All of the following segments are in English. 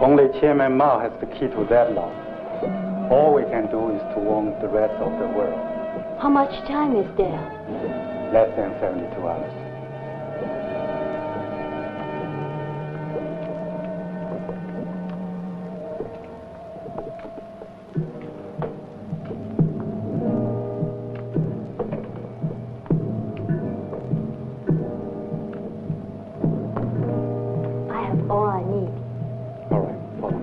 Only Chairman Mao has the key to that law. All we can do is to warn the rest of the world. How much time is there? Less than 72 hours. I have all I need. All right, follow me.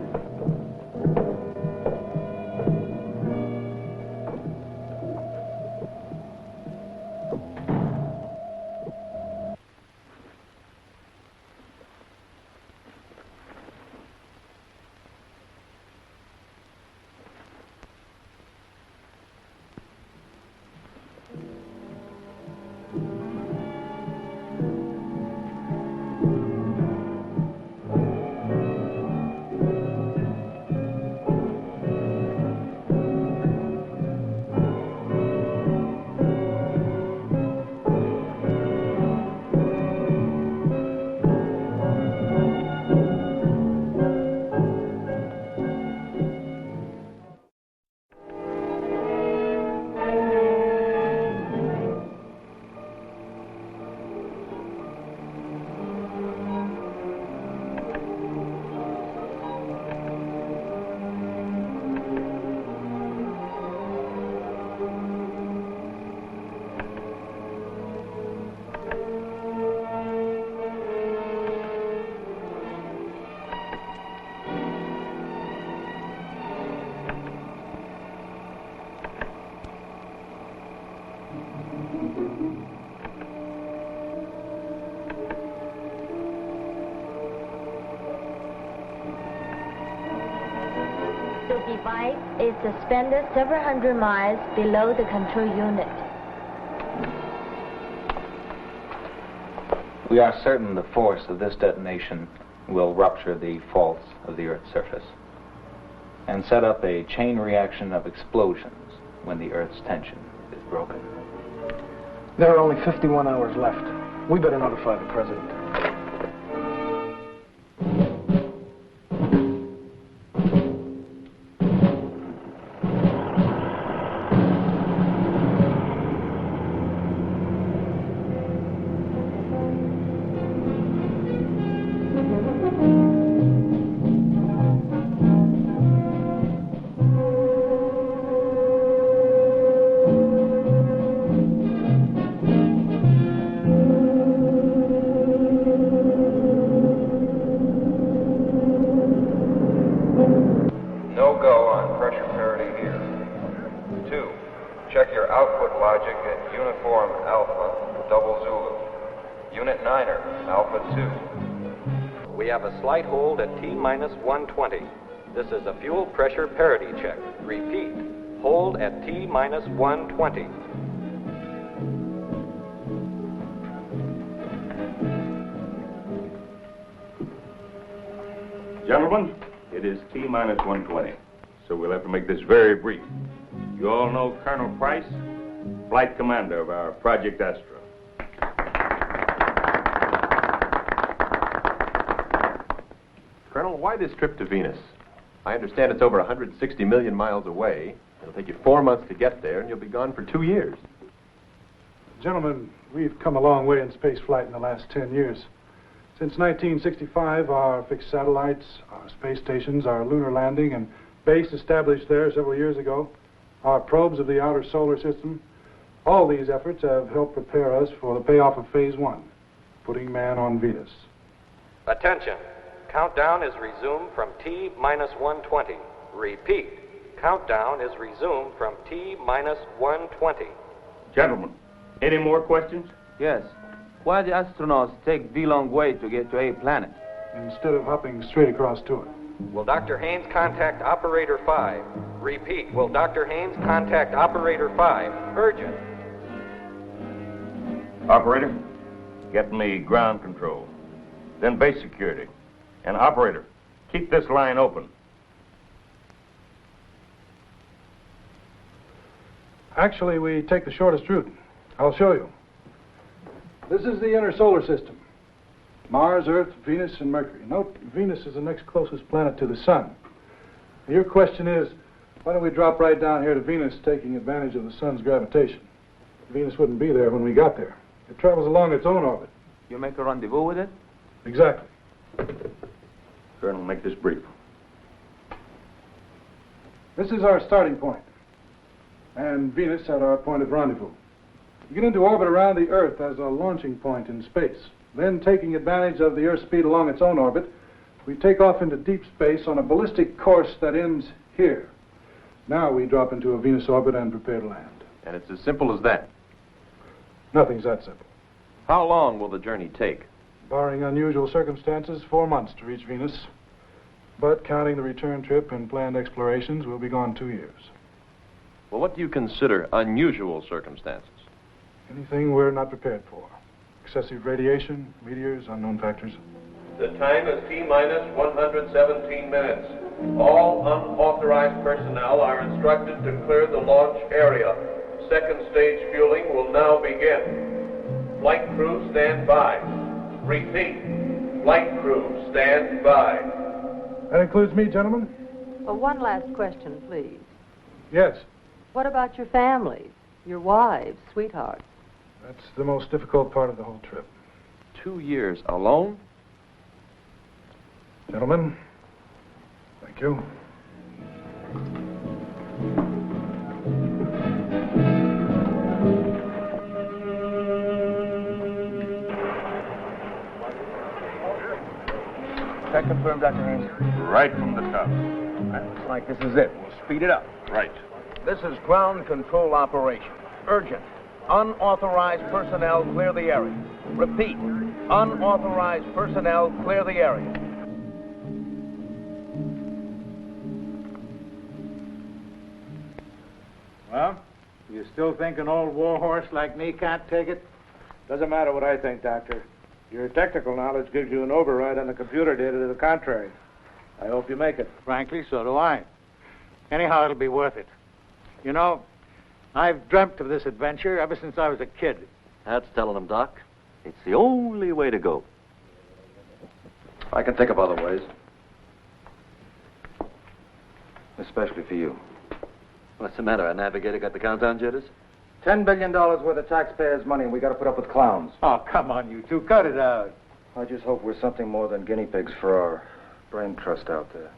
The device is suspended several hundred miles below the control unit. We are certain the force of this detonation will rupture the faults of the Earth's surface and set up a chain reaction of explosions when the Earth's tension is broken. There are only 51 hours left. We better notify the president. Slight hold at T-minus 120. This is a fuel pressure parity check. Repeat, hold at T-minus 120. Gentlemen, it is T-minus 120, so we'll have to make this very brief. You all know Colonel Price, flight commander of our Project Astra. Colonel, why this trip to Venus? I understand it's over 160 million miles away. It'll take you 4 months to get there, and you'll be gone for 2 years. Gentlemen, we've come a long way in space flight in the last 10 years. Since 1965, our fixed satellites, our space stations, our lunar landing and base established there several years ago, our probes of the outer solar system, all these efforts have helped prepare us for the payoff of Phase 1, putting man on Venus. Attention. Countdown is resumed from T-minus 120. Repeat, countdown is resumed from T-minus 120. Gentlemen, any more questions? Yes. Why the astronauts take the long way to get to a planet? Instead of hopping straight across to it. Will Dr. Haynes contact Operator 5? Repeat, will Dr. Haynes contact Operator 5? Urgent. Operator, get me ground control, then base security. And operator, keep this line open. Actually, we take the shortest route. I'll show you. This is the inner solar system. Mars, Earth, Venus, and Mercury. Note, Venus is the next closest planet to the sun. Your question is, why don't we drop right down here to Venus, taking advantage of the sun's gravitation? Venus wouldn't be there when we got there. It travels along its own orbit. You make a rendezvous with it? Exactly. Colonel, make this brief. This is our starting point, and Venus at our point of rendezvous. We get into orbit around the Earth as a launching point in space. Then, taking advantage of the Earth's speed along its own orbit, we take off into deep space on a ballistic course that ends here. Now we drop into a Venus orbit and prepare to land. And it's as simple as that. Nothing's that simple. How long will the journey take? Barring unusual circumstances, 4 months to reach Venus. But counting the return trip and planned explorations, we'll be gone 2 years. Well, what do you consider unusual circumstances? Anything we're not prepared for. Excessive radiation, meteors, unknown factors. The time is T-minus 117 minutes. All unauthorized personnel are instructed to clear the launch area. Second stage fueling will now begin. Flight crew, stand by. Repeat. Flight crew, stand by. That includes me, gentlemen? One last question, please. Yes. What about your families, your wives, sweethearts? That's the most difficult part of the whole trip. 2 years alone? Gentlemen, thank you. Check confirmed, Dr. Haynes. Right from the top. Looks like this is it. We'll speed it up. Right. This is ground control operation. Urgent. Unauthorized personnel clear the area. Repeat. Unauthorized personnel clear the area. Well, you still think an old warhorse like me can't take it? Doesn't matter what I think, Doctor. Your technical knowledge gives you an override on the computer data to the contrary. I hope you make it. Frankly, so do I. Anyhow, it'll be worth it. You know, I've dreamt of this adventure ever since I was a kid. That's telling them, Doc. It's the only way to go. I can think of other ways. Especially for you. What's the matter? Our navigator got the countdown jitters? $10 billion worth of taxpayers' money, and we got to put up with clowns. Oh, come on, you two. Cut it out. I just hope we're something more than guinea pigs for our brain trust out there.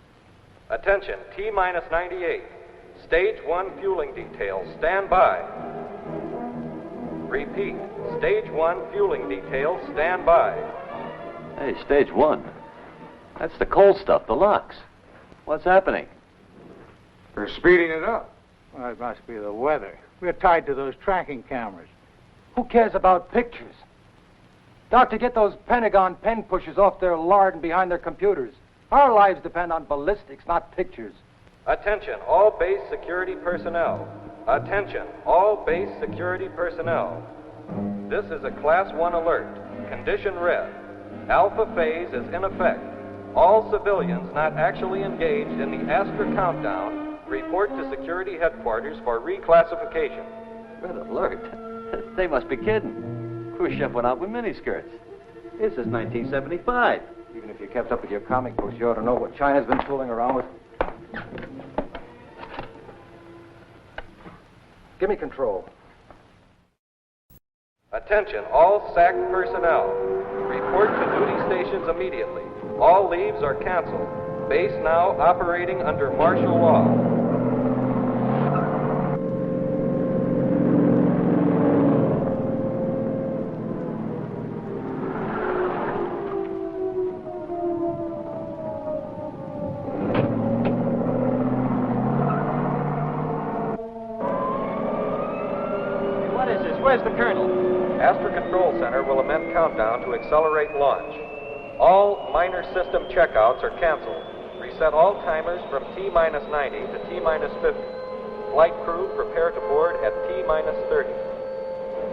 Attention, T-minus 98. Stage 1 fueling details, stand by. Repeat, Stage 1 fueling details, stand by. Hey, stage 1. That's the cold stuff, the locks. What's happening? They're speeding it up. Well, it must be the weather. We're tied to those tracking cameras. Who cares about pictures? Doctor, get those Pentagon pen pushers off their lard and behind their computers. Our lives depend on ballistics, not pictures. Attention, all base security personnel. Attention, all base security personnel. This is a Class 1 alert. Condition red. Alpha phase is in effect. All civilians not actually engaged in the Astra countdown report to security headquarters for reclassification. Red alert? They must be kidding. Khrushchev went out with miniskirts. This is 1975. Even if you kept up with your comic books, you ought to know what China's been fooling around with. Give me control. Attention, all SAC personnel. Report to duty stations immediately. All leaves are canceled. Base now operating under martial law. Where's the Colonel? Astra Control Center will amend countdown to accelerate launch. All minor system checkouts are canceled. Reset all timers from T-minus 90 to T-minus 50. Flight crew prepare to board at T-minus 30.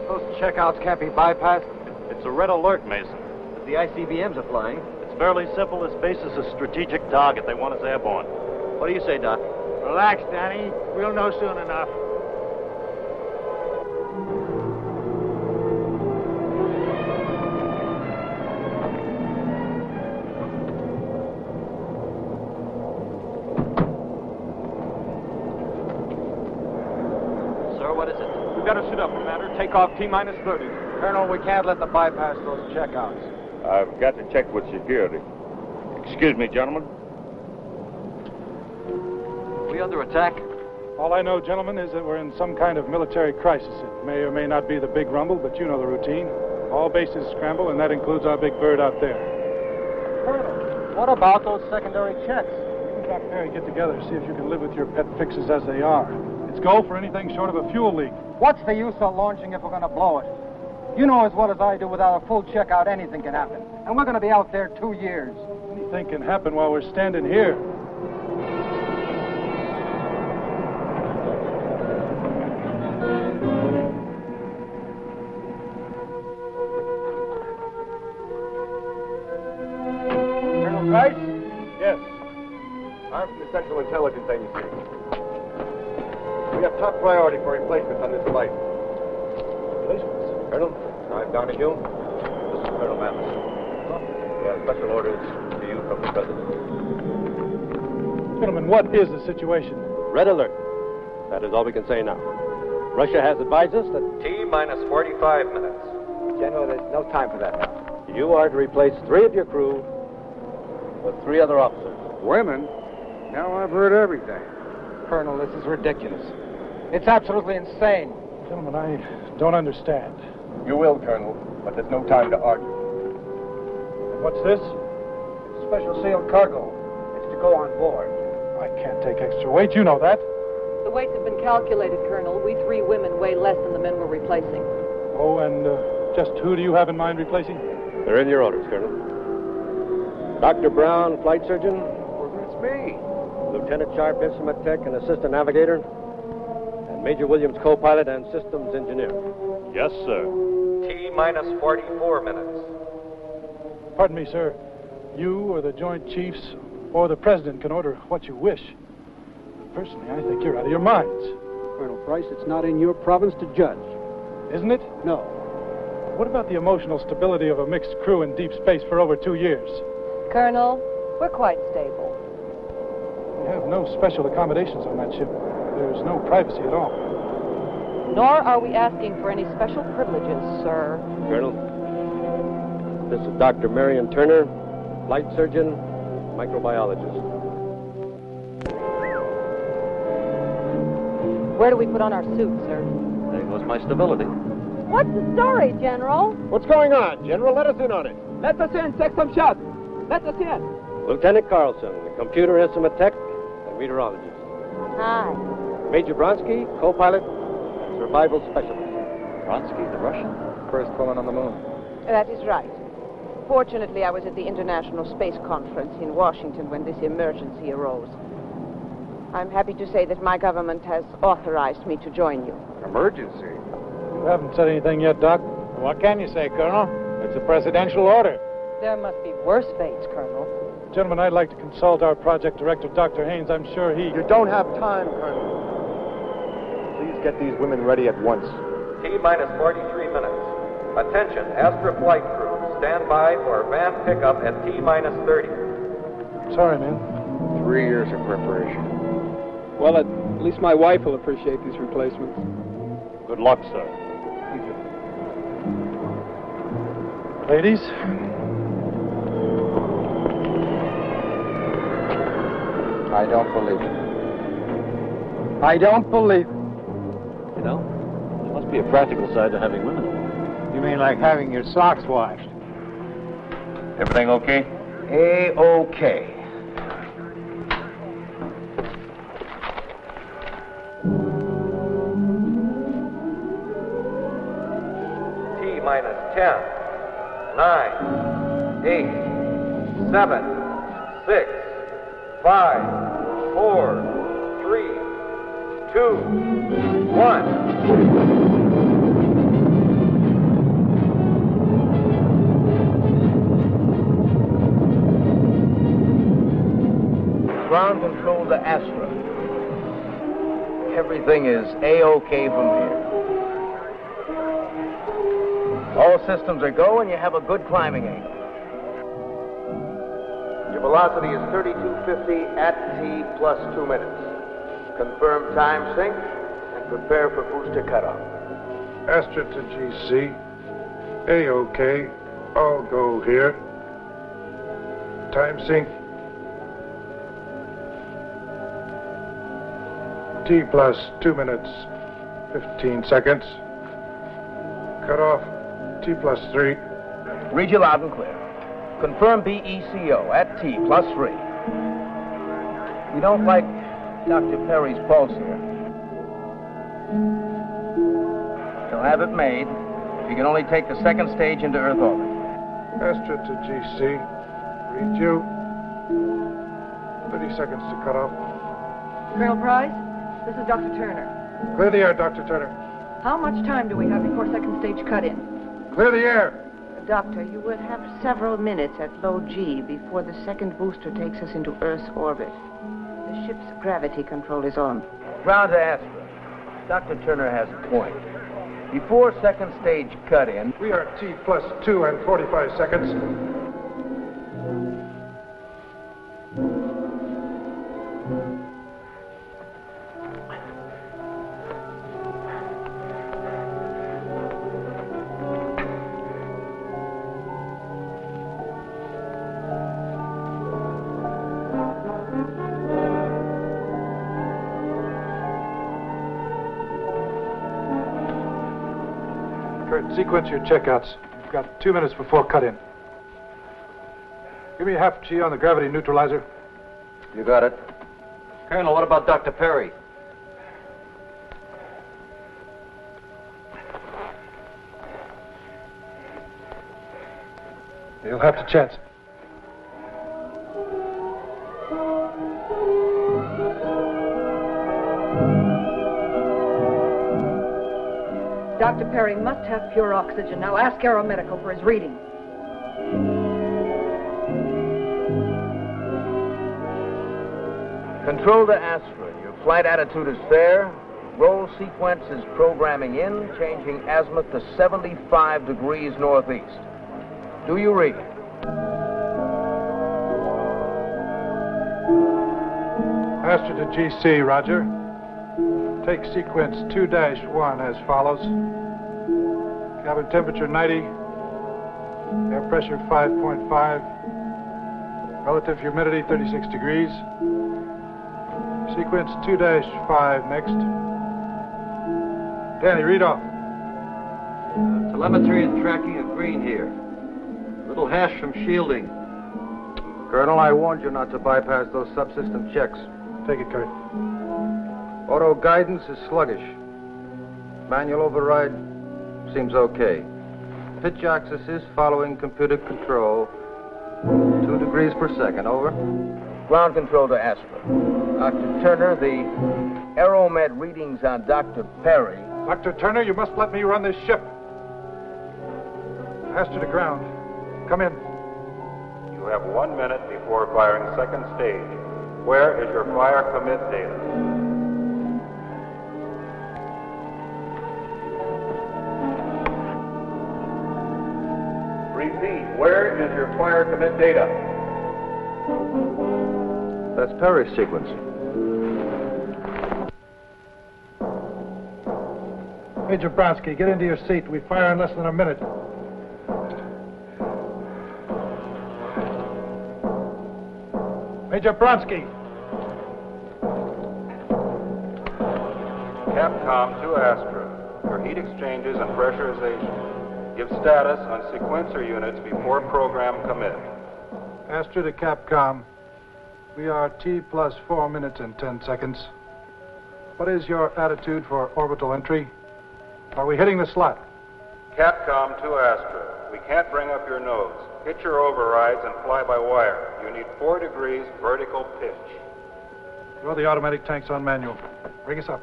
Those checkouts can't be bypassed. It's a red alert, Mason. But the ICBMs are flying. It's fairly simple. This base is a strategic target. They want us airborne. What do you say, Doc? Relax, Danny. We'll know soon enough. Takeoff T-minus 30. Colonel, we can't let them bypass those checkouts. I've got to check with security. Excuse me, gentlemen. Are we under attack? All I know, gentlemen, is that we're in some kind of military crisis. It may or may not be the big rumble, but you know the routine. All bases scramble, and that includes our big bird out there. Colonel, what about those secondary checks? You and Dr. Mary get together, see if you can live with your pet fixes as they are. It's go for anything short of a fuel leak. What's the use of launching if we're going to blow it? You know as well as I do, without a full checkout, anything can happen. And we're going to be out there 2 years. Anything can happen while we're standing here. Colonel Price? Yes. I'm from the Central Intelligence Agency. We have top priority for replacements on this flight. Replacements? Colonel, I'm Donahue. This is Colonel Mathis. We have special orders to you from the President. Gentlemen, what is the situation? Red alert. That is all we can say now. Russia has advised us that... T-minus 45 minutes. General, there's no time for that now. You are to replace 3 of your crew with 3 other officers. Women? Now I've heard everything. Colonel, this is ridiculous. It's absolutely insane. Gentlemen, I don't understand. You will, Colonel, but there's no time to argue. What's this? It's special sealed cargo. It's to go on board. I can't take extra weight, you know that. The weights have been calculated, Colonel. We 3 women weigh less than the men we're replacing. Oh, and just who do you have in mind replacing? They're in your orders, Colonel. Dr. Brown, flight surgeon. Well, that's me. Lieutenant Sharp, instrument tech and assistant navigator. And Major Williams, co-pilot and systems engineer. Yes, sir. T-minus 44 minutes. Pardon me, sir. You or the Joint Chiefs or the President can order what you wish. Personally, I think you're out of your minds. Colonel Price, it's not in your province to judge. Isn't it? No. What about the emotional stability of a mixed crew in deep space for over 2 years? Colonel, we're quite stable. We have no special accommodations on that ship. There's no privacy at all. Nor are we asking for any special privileges, sir. Colonel, this is Dr. Marion Turner, flight surgeon, microbiologist. Where do we put on our suits, sir? There goes my stability. What's the story, General? What's going on, General? Let us in on it. Let us in, take some shots. Let us in. Lieutenant Carlson, computer instrument tech and meteorologist. Hi. Major Bronsky, co-pilot and survival specialist. Bronsky, the Russian? First woman on the moon. That is right. Fortunately, I was at the International Space Conference in Washington when this emergency arose. I'm happy to say that my government has authorized me to join you. Emergency? You haven't said anything yet, Doc. What can you say, Colonel? It's a presidential order. There must be worse fates, Colonel. Gentlemen, I'd like to consult our project director, Dr. Haynes. I'm sure he... You don't have time, Colonel. Please get these women ready at once. T-minus 43 minutes. Attention, Astra flight crew. Stand by for van pickup at T-minus 30. Sorry, man. 3 years of preparation. Well, at least my wife will appreciate these replacements. Good luck, sir. Thank you. Ladies. I don't believe it. I don't believe it. You know, there must be a practical side to having women. You mean like having your socks washed? Everything okay? A-okay. T-minus 10, 9, 8, 7, 6, 5, 4, 3, 2, 1. Ground control to Astra. Everything is A-OK from here. All systems are go and you have a good climbing angle. Your velocity is 3250 at T plus 2 minutes. Confirm time sync and prepare for booster cutoff. Astra to GC. A-OK. All go here. Time sync. T plus 2 minutes, 15 seconds. Cut off. T plus 3. Read you loud and clear. Confirm BECO at T plus 3. We don't like Dr. Perry's pulse here. He'll have it made. You can only take the second stage into Earth orbit. Astra to GC. Read you. 30 seconds to cut off. Colonel Price, this is Dr. Turner. Clear the air, Dr. Turner. How much time do we have before second stage cut-in? Clear the air. Doctor, you will have several minutes at low G before the second booster takes us into Earth's orbit. The ship's gravity control is on. Ground to Astra. Dr. Turner has a point. Before second stage cut-in... We are T plus 2 and 45 seconds. Sequence your checkouts. You've got 2 minutes before cut-in. Give me a half G on the gravity neutralizer. You got it. Colonel, what about Dr. Perry? You'll have to chance it. Dr. Perry must have pure oxygen. Now ask Aeromedical for his reading. Control to Astra. Your flight attitude is fair. Roll sequence is programming in, changing azimuth to 75 degrees northeast. Do you read? Astra to GC, roger. Take sequence 2-1 as follows. Cabin temperature 90. Air pressure 5.5. Relative humidity 36 degrees. Sequence 2-5 next. Danny, read off. Telemetry and tracking of green here. Little hash from shielding. Colonel, I warned you not to bypass those subsystem checks. Take it, Kurt. Auto guidance is sluggish. Manual override seems okay. Pitch axis is following computer control. 2 degrees per second, over. Ground control to Astra. Dr. Turner, the Aeromed readings on Dr. Perry. Dr. Turner, you must let me run this ship. Astra to ground. Come in. You have 1 minute before firing second stage. Where is your fire commit data? Repeat, where is your fire commit data? That's Perry's sequence. Major Bronsky, get into your seat. We fire in less than a minute. Major Bronsky. Capcom to Astra. Your heat exchanges and pressurization. Give status on sequencer units before program commit. Astra to Capcom. We are T plus 4 minutes and 10 seconds. What is your attitude for orbital entry? Are we hitting the slot? Capcom to Astra. We can't bring up your nose. Hit your overrides and fly by wire. You need 4 degrees vertical pitch. Throw the automatic tanks on manual. Bring us up.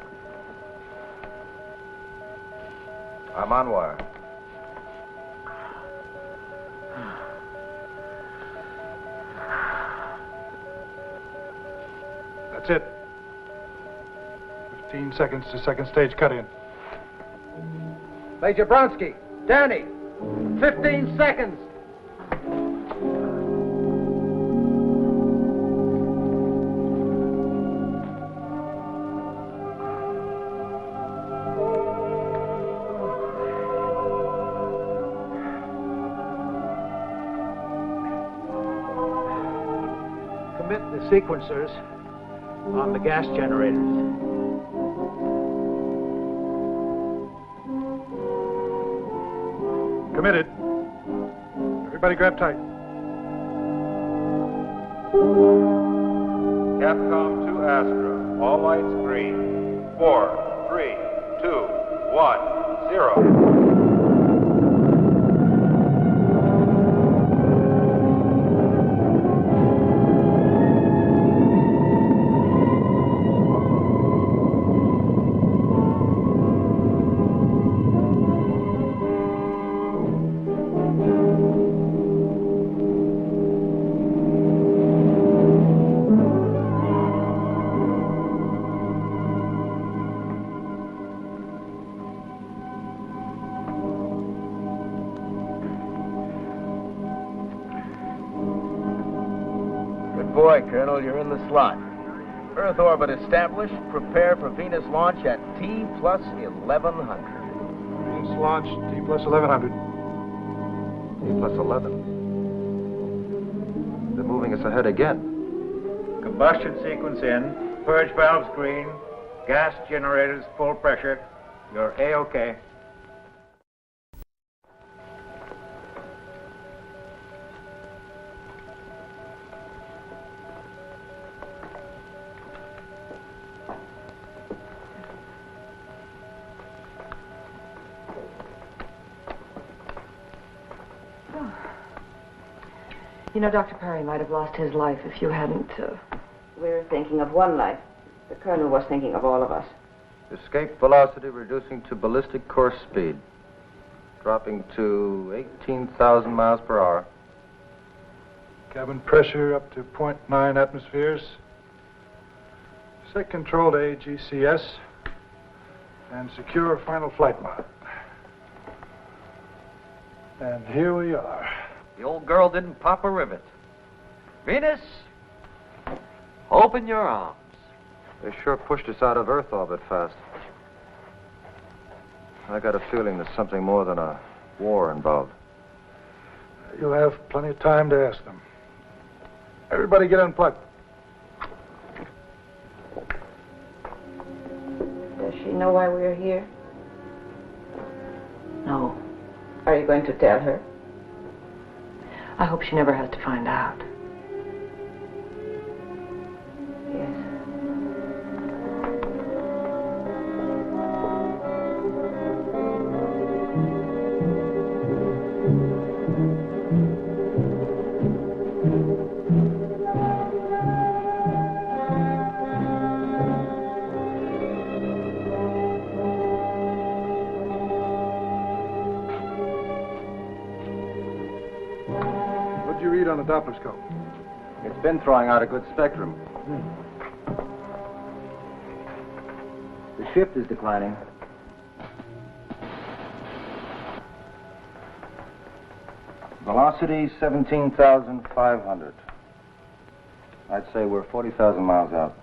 I'm on wire. That's it. 15 seconds to second stage cut-in. Major Bronsky, Danny, 15 seconds. fit the sequencers on the gas generators. Committed. Everybody grab tight. Capcom to Astra. All lights green. 4, 3, 2, 1, 0. Boy, Colonel, you're in the slot. Earth orbit established. Prepare for Venus launch at T plus 1100. Venus launch, T plus 1100. T plus 11. They're moving us ahead again. Combustion sequence in. Purge valves green. Gas generators full pressure. You're A-OK. You know, Dr. Perry might have lost his life if you hadn't... We're thinking of one life. The Colonel was thinking of all of us. Escape velocity reducing to ballistic course speed. Dropping to 18,000 miles per hour. Cabin pressure up to 0.9 atmospheres. Set control to AGCS. And secure final flight mode. And here we are. The old girl didn't pop a rivet. Venus, open your arms. They sure pushed us out of Earth orbit fast. I got a feeling there's something more than a war involved. You'll have plenty of time to ask them. Everybody get unplugged. Does she know why we're here? No. Are you going to tell her? I hope she never has to find out. Yes. On the Doppler scope. It's been throwing out a good spectrum. The shift is declining. Velocity 17,500. I'd say we're 40,000 miles out.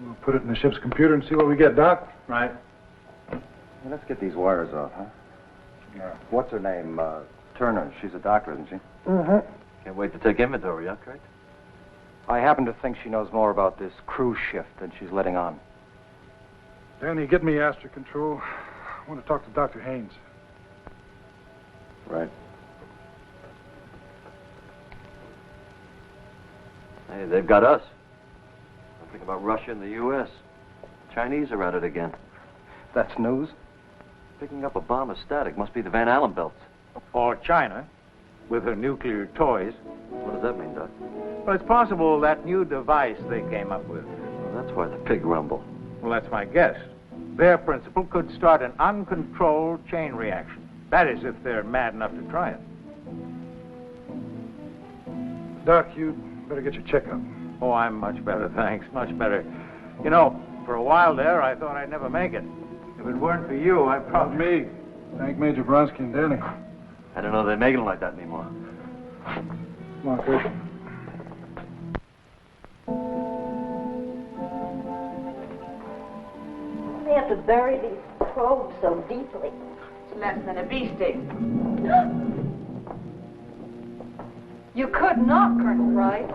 We'll put it in the ship's computer and see what we get, Doc. Right. Well, let's get these wires off, huh? Yeah. What's her name? Turner. She's a doctor, isn't she? Mm-hmm. Can't wait to take inventory, huh, Kurt? I happen to think she knows more about this crew shift than she's letting on. Danny, get me Astra Control. I want to talk to Dr. Haynes. Right. Hey, they've got us. Something about Russia and the U.S. Chinese are at it again. That's news? Picking up a bomb is static. Must be the Van Allen belts. Or China, with her nuclear toys. What does that mean, Doc? Well, it's possible that new device they came up with. Well, that's why the pig rumble. Well, that's my guess. Their principle could start an uncontrolled chain reaction. That is, if they're mad enough to try it. Doc, you better get your checkup. Oh, I'm much better, thanks. Much better. You know, for a while there, I thought I'd never make it. If it weren't for you, I'd probably... Me. Thank Major Bronsky and Danny. I don't know they make them like that anymore. Come on, Kurt. They have to bury these probes so deeply. It's less than a bee sting. You could not, Colonel Wright.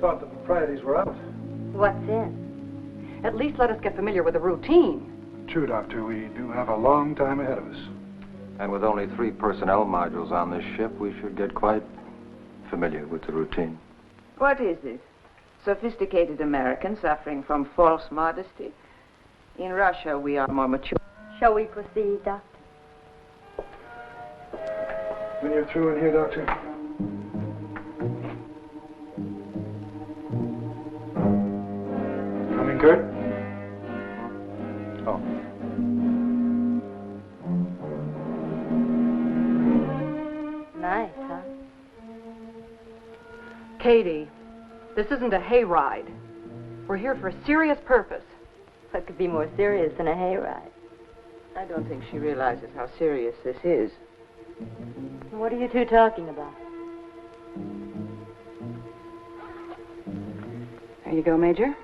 thought the proprieties were out. What's in? At least let us get familiar with the routine. True, Doctor. We do have a long time ahead of us. And with only 3 personnel modules on this ship, we should get quite familiar with the routine. What is this? Sophisticated Americans suffering from false modesty? In Russia, we are more mature. Shall we proceed, Doctor? When you're through in here, Doctor. Coming, Kurt? Oh. Nice, huh? Katie, this isn't a hayride. We're here for a serious purpose. What could be more serious than a hayride? I don't think she realizes how serious this is. What are you two talking about? There you go, Major.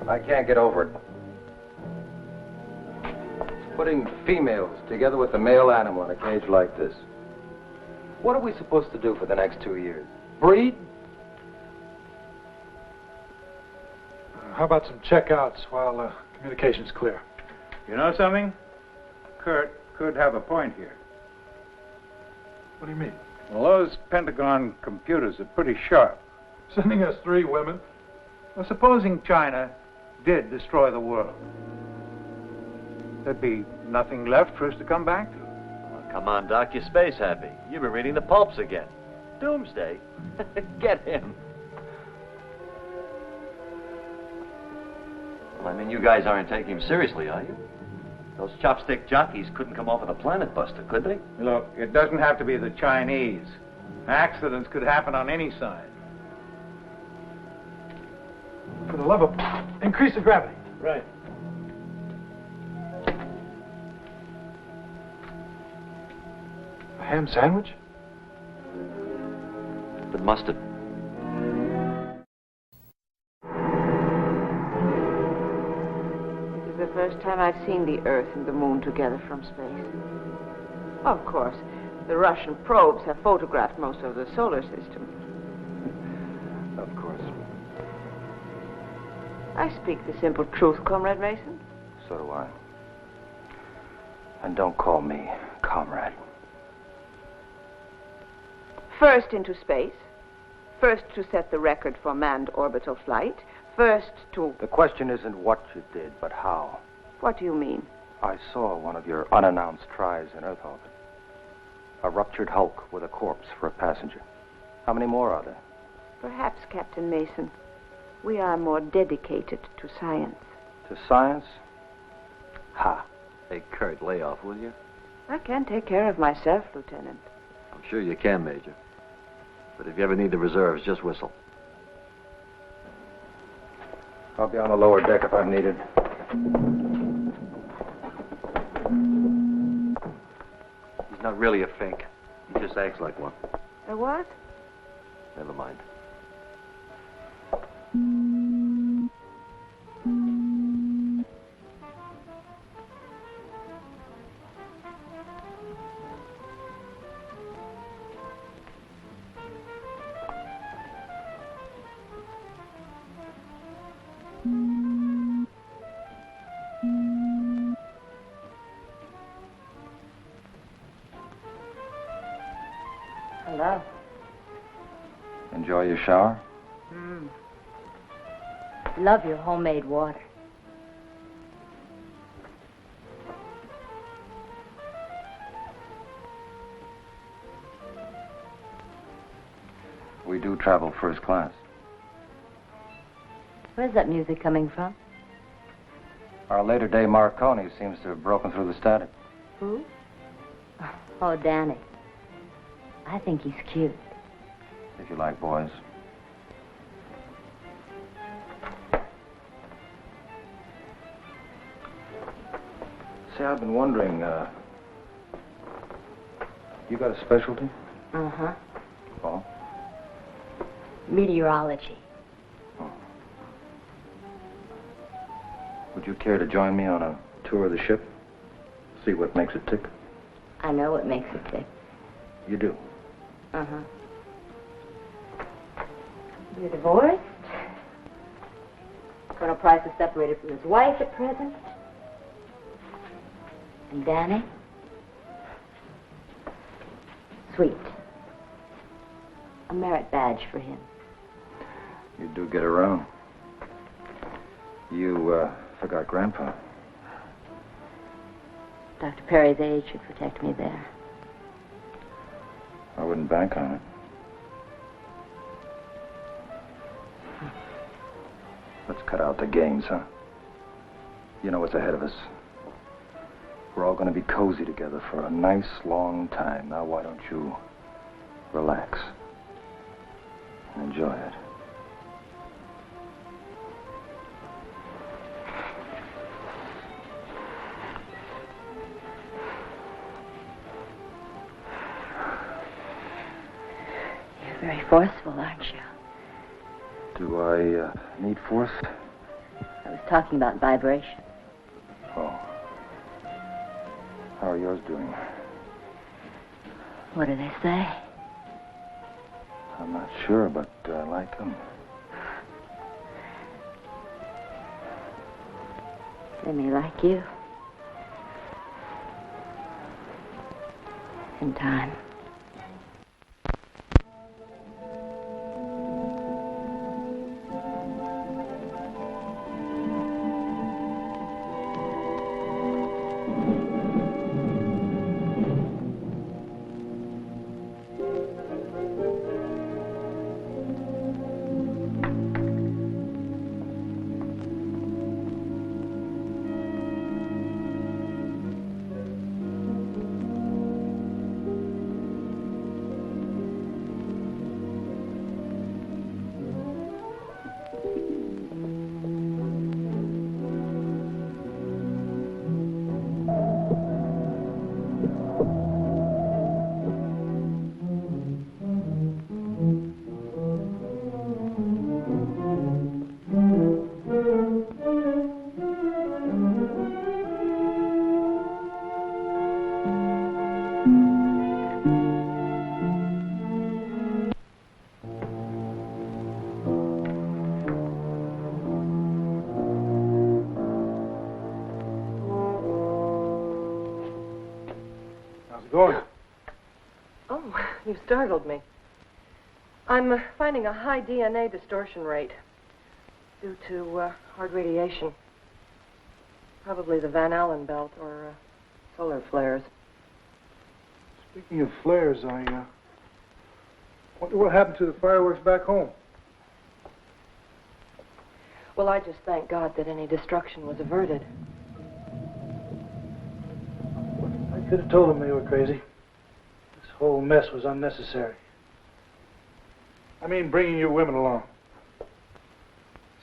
I can't get over it. Putting females together with a male animal in a cage like this. What are we supposed to do for the next 2 years? Breed? How about some checkouts while communication's clear? You know something? Kurt could have a point here. What do you mean? Well, those Pentagon computers are pretty sharp. Sending us 3 women? Well, supposing China did destroy the world, there'd be nothing left for us to come back to. Well, come on, Doc, you're space happy. You've been reading the pulps again. Doomsday? Get him. Well, I mean, you guys aren't taking him seriously, are you? Those chopstick jockeys couldn't come off with a planet buster, could they? Look, it doesn't have to be the Chinese. Accidents could happen on any side. For the love of... Increase the gravity. Right. A ham sandwich? With mustard. It is the first time I've seen the Earth and the Moon together from space. Of course, the Russian probes have photographed most of the solar system. Of course. I speak the simple truth, Comrade Mason. So do I. And don't call me comrade. First into space. First to set the record for manned orbital flight. First to... The question isn't what you did, but how. What do you mean? I saw one of your unannounced tries in Earth orbit. A ruptured hulk with a corpse for a passenger. How many more are there? Perhaps, Captain Mason, we are more dedicated to science. To science? Ha. Hey, Kurt, lay off, will you? I can take care of myself, Lieutenant. I'm sure you can, Major. But if you ever need the reserves, just whistle. I'll be on the lower deck if I'm needed. He's not really a fink. He just acts like one. A what? Never mind. Hello. Enjoy your shower? Love your homemade water. We do travel first class. Where's that music coming from? Our later day Marconi seems to have broken through the static. Who? Oh, Danny. I think he's cute. If you like boys. See, I've been wondering, you got a specialty? Uh-huh. Oh? Meteorology. Would you care to join me on a tour of the ship? See what makes it tick? I know what makes it tick. You do? Uh-huh. You're divorced. Colonel Price is separated from his wife at present. And Danny? Sweet. A merit badge for him. You do get around. You, forgot Grandpa. Dr. Perry's age should protect me there. I wouldn't bank on it. Let's cut out the games, huh? You know what's ahead of us. We're all going to be cozy together for a nice long time. Now, why don't you relax and enjoy it? You're very forceful, aren't you? Do I need force? I was talking about vibration. Oh. How are yours doing? What do they say? I'm not sure, but I like them. They may like you. In time. You startled me. I'm finding a high DNA distortion rate due to hard radiation. Probably the Van Allen belt or solar flares. Speaking of flares, I wonder what happened to the fireworks back home. Well, I just thank God that any destruction was averted. I could have told them they were crazy. This whole mess was unnecessary. I mean, bringing you women along.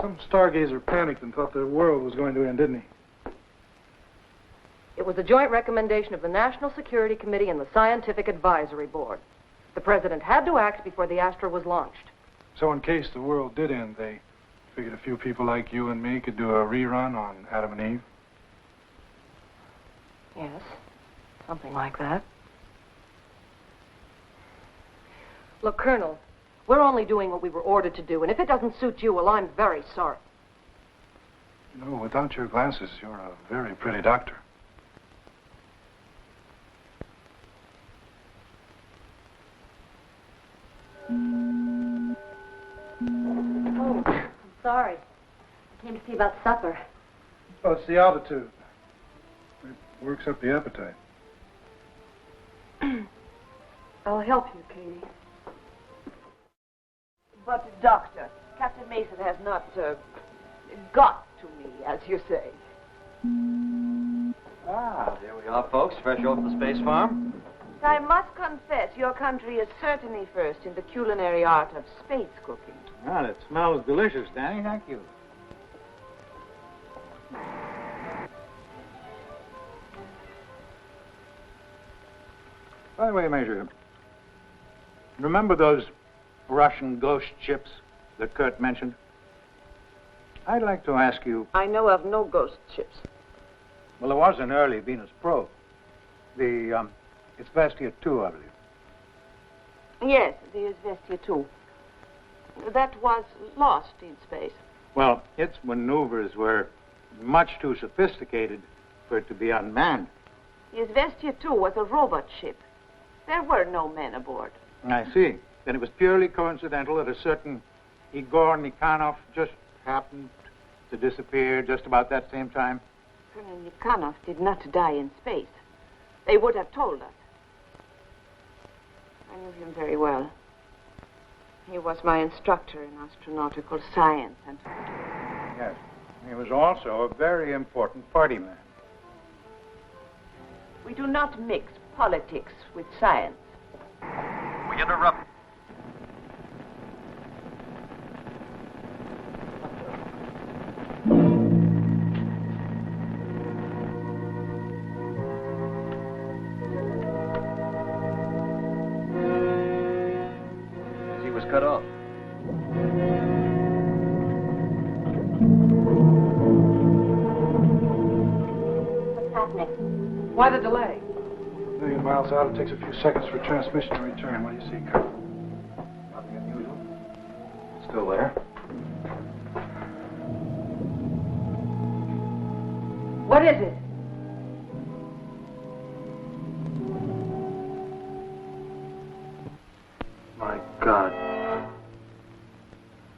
Some stargazer panicked and thought the world was going to end, didn't he? It was a joint recommendation of the National Security Committee and the Scientific Advisory Board. The president had to act before the Astra was launched. So in case the world did end, they figured a few people like you and me could do a rerun on Adam and Eve? Yes, something like that. Look, Colonel, we're only doing what we were ordered to do, and if it doesn't suit you, well, I'm very sorry. You know, without your glasses, you're a very pretty doctor. Oh, I'm sorry. I came to see about supper. Oh, it's the altitude. It works up the appetite. I'll help you, Katie. But, Doctor, Captain Mason has not got to me, as you say. Ah, there we are, folks, fresh off the space farm. I must confess, your country is certainly first in the culinary art of space cooking. Well, it smells delicious, Danny. Thank you. By the way, Major, remember those Russian ghost ships that Kurt mentioned? I'd like to ask you... I know of no ghost ships. Well, there was an early Venus probe. It's Vestia 2, I believe. Yes, the Izvestia 2. That was lost in space. Well, its maneuvers were much too sophisticated for it to be unmanned. The Izvestia 2 was a robot ship. There were no men aboard. I see. Then it was purely coincidental that a certain Igor Nikhanov just happened to disappear just about that same time? Colonel Nikhanov did not die in space. They would have told us. I knew him very well. He was my instructor in astronautical science and... Yes. He was also a very important party man. We do not mix politics with science. We interrupt. He was cut off. What's happening? Why the delay? A million miles out, it takes a few seconds for transmission to return. What do you see, Colonel? Nothing unusual. Still there. What is it? My God.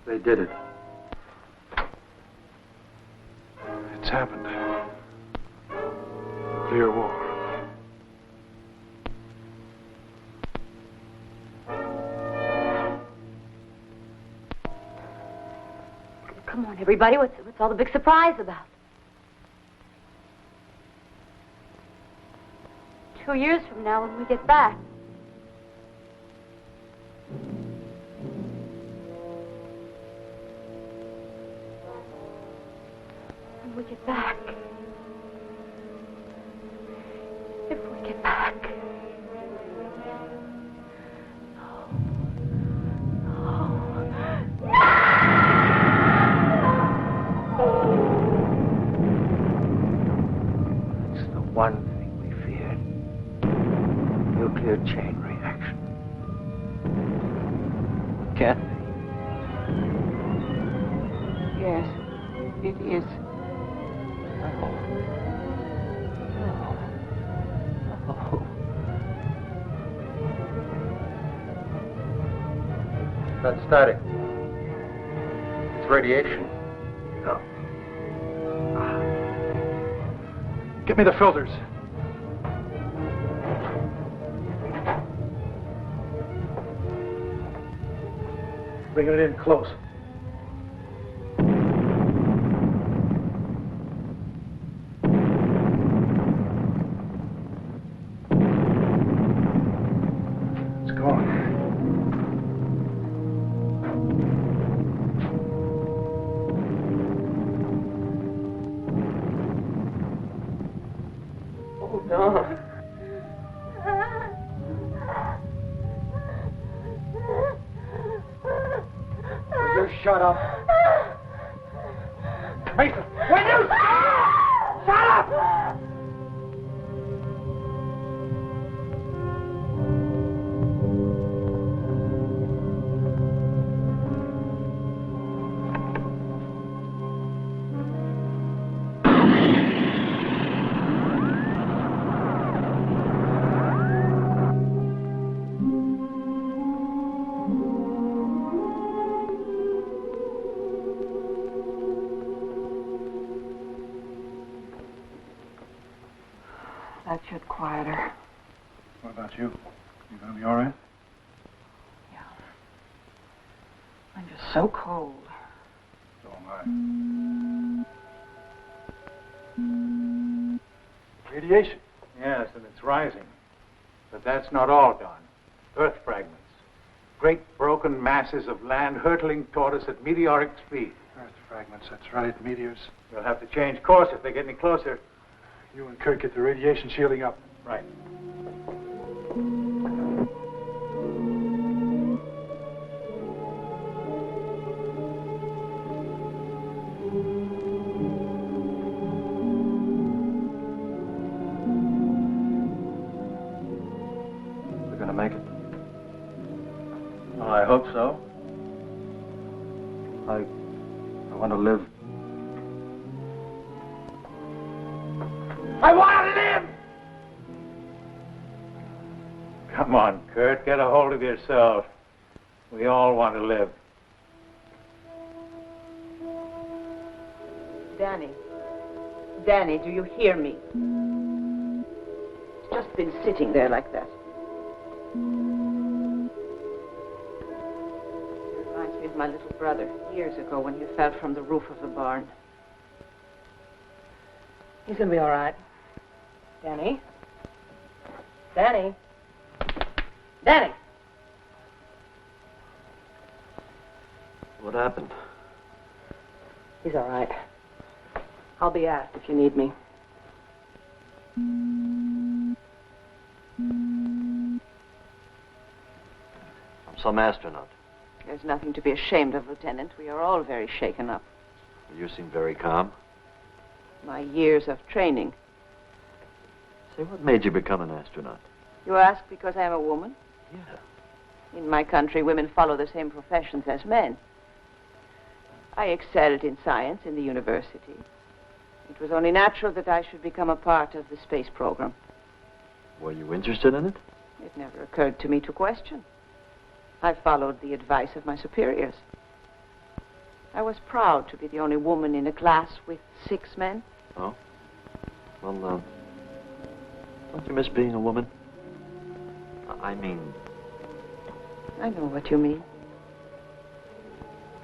They did it. It's happened. Nuclear war. Come on, everybody. What's all the big surprise about? 2 years from now when we get back. When we get back. If we get back. It's the one thing we feared. Nuclear chain reaction. Kathy. Yes, it is. That's static. It's radiation. No. Get me the filters. Bringing it in close. It's gone. Oh, no. You shut up. Mason, will you shut up? That should quieter. What about you? You gonna be all right? I'm just so cold. So am I. Radiation. Yes, and it's rising. But that's not all, Don. Earth fragments. Great broken masses of land hurtling toward us at meteoric speed. Earth fragments, that's right. Meteors. We'll have to change course if they get any closer. You and Kurt get the radiation shielding up. Right. hope so. I want to live. I want to live! Come on, Kurt, get a hold of yourself. We all want to live. Danny. Danny, do you hear me? It's just been sitting there like that. Reminds me of my little brother, years ago when he fell from the roof of the barn. He's gonna be all right. Danny? Danny? Danny! What happened? He's all right. I'll be asked if you need me. I'm some astronaut. There's nothing to be ashamed of, Lieutenant. We are all very shaken up. You seem very calm. My years of training. Say, what made you become an astronaut? You ask because I am a woman? Yeah. In my country, women follow the same professions as men. I excelled in science in the university. It was only natural that I should become a part of the space program. Were you interested in it? It never occurred to me to question. I followed the advice of my superiors. I was proud to be the only woman in a class with 6 men. Oh? Well, don't you miss being a woman? I mean... I know what you mean.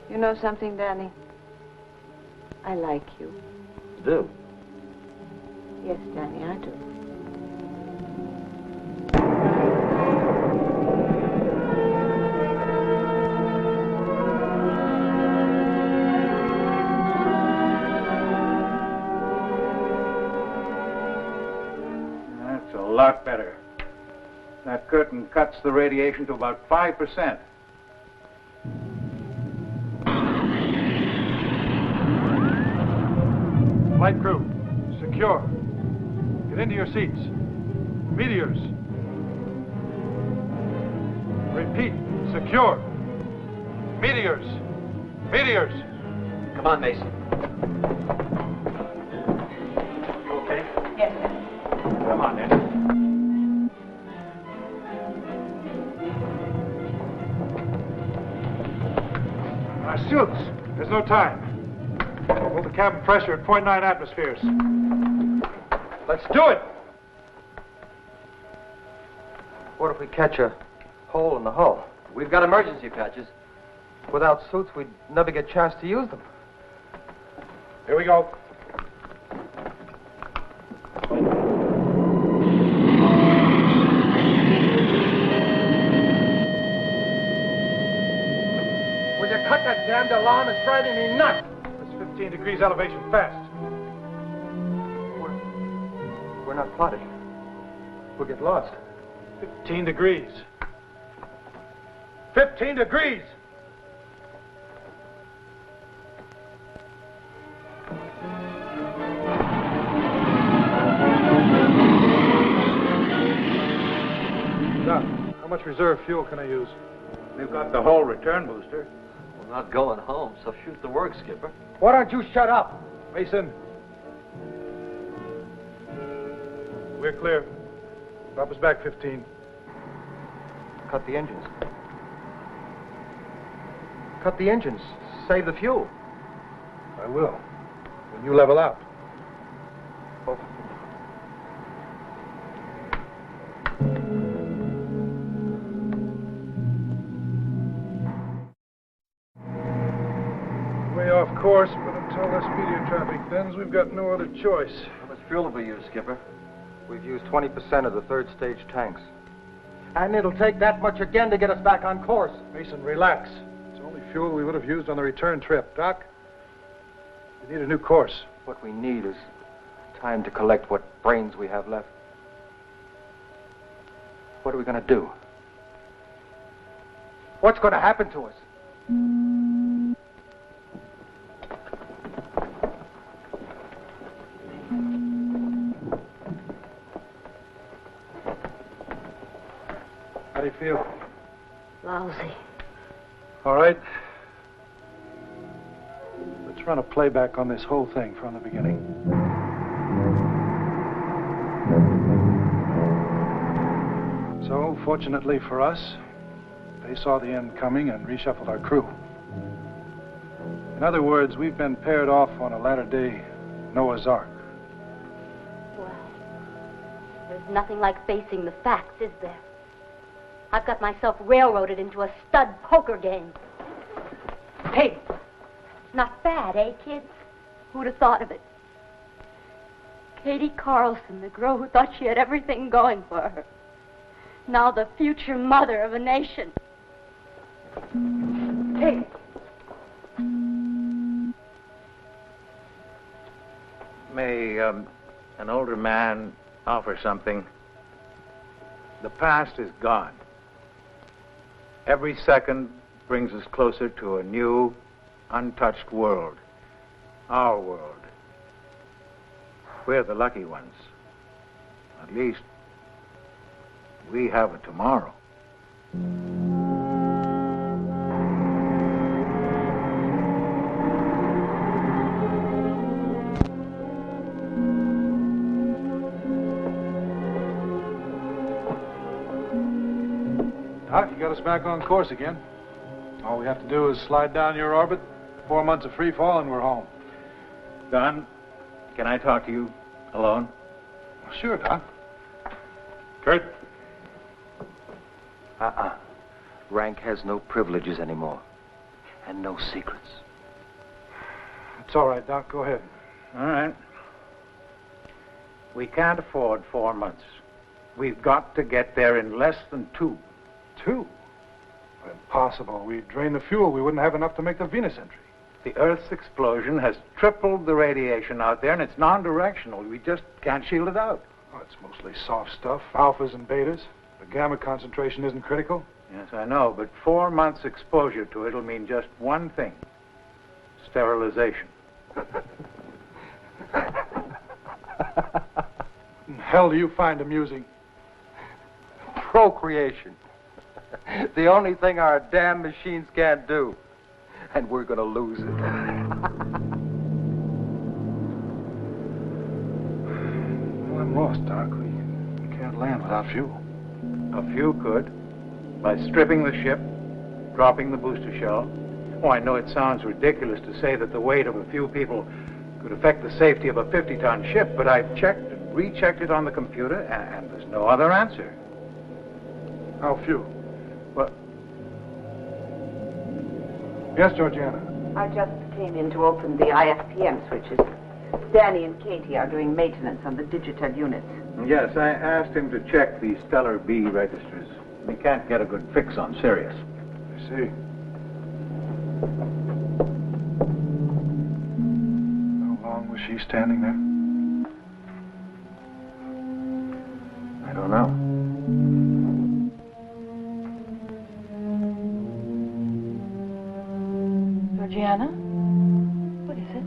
You know something, Danny? I like you. Do? Yes, Danny, I do. That's a lot better. That curtain cuts the radiation to about 5%. Flight crew, secure. Get into your seats. Meteors. Repeat, secure. Meteors. Meteors. Come on, Mason. You okay? Yes, sir. Come on, then. Our suits. There's no time. Hold the cabin pressure at 0.9 atmospheres. Let's do it! What if we catch a hole in the hull? We've got emergency patches. Without suits, we'd never get a chance to use them. Here we go. Will you cut that damned alarm? It's driving me nuts. It's 15 degrees elevation fast. We're not plotted. We'll get lost. 15 degrees. 15 degrees! Doc, how much reserve fuel can I use? We've got the whole return booster. We're not going home, so shoot the work, Skipper. Why don't you shut up? Mason. We're clear. Drop us back 15. Cut the engines. Cut the engines. Save the fuel. I will. When you level out. Oh. Way off course, but until this meteor traffic thins, we've got no other choice. How much fuel have we used, Skipper? We've used 20% of the third stage tanks. And it'll take that much again to get us back on course. Mason, relax. It's only fuel we would have used on the return trip. Doc, we need a new course. What we need is time to collect what brains we have left. What are we going to do? What's going to happen to us? How do you feel? Lousy. All right. Let's run a playback on this whole thing from the beginning. So, fortunately for us, they saw the end coming and reshuffled our crew. In other words, we've been paired off on a latter-day Noah's Ark. Well, there's nothing like facing the facts, is there? I've got myself railroaded into a stud poker game. Hey, not bad, eh, kids? Who'd have thought of it? Katie Carlson, the girl who thought she had everything going for her. Now the future mother of a nation. Hey. May an older man offer something? The past is gone. Every second brings us closer to a new, untouched world. Our world. We're the lucky ones. At least, we have a tomorrow. Doc, you got us back on course again. All we have to do is slide down your orbit, 4 months of free fall, and we're home. Don, can I talk to you alone? Sure, Doc. Kurt? Rank has no privileges anymore. And no secrets. It's all right, Doc. Go ahead. All right. We can't afford 4 months. We've got to get there in less than 2. 2? Impossible. We'd drain the fuel. We wouldn't have enough to make the Venus entry. The Earth's explosion has tripled the radiation out there, and it's non-directional. We just can't shield it out. Oh, it's mostly soft stuff, alphas and betas. The gamma concentration isn't critical. Yes, I know, but 4 months exposure to it'll mean just one thing. Sterilization. What the hell do you find amusing? Procreation. The only thing our damn machines can't do. And we're going to lose it. Well, I'm lost, Doc. We can't land without fuel. A few could. By stripping the ship, dropping the booster shell. Oh, I know it sounds ridiculous to say that the weight of a few people could affect the safety of a 50-ton ship, but I've checked and rechecked it on the computer, and there's no other answer. How few? Well... Yes, Georgiana? I just came in to open the IFPM switches. Danny and Katie are doing maintenance on the digital units. Yes, I asked him to check the Stellar B registers. We can't get a good fix on Sirius. I see. How long was she standing there? I don't know. Georgiana? What is it?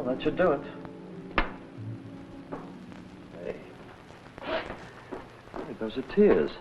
That should do it. Hey. Hey, those are tears.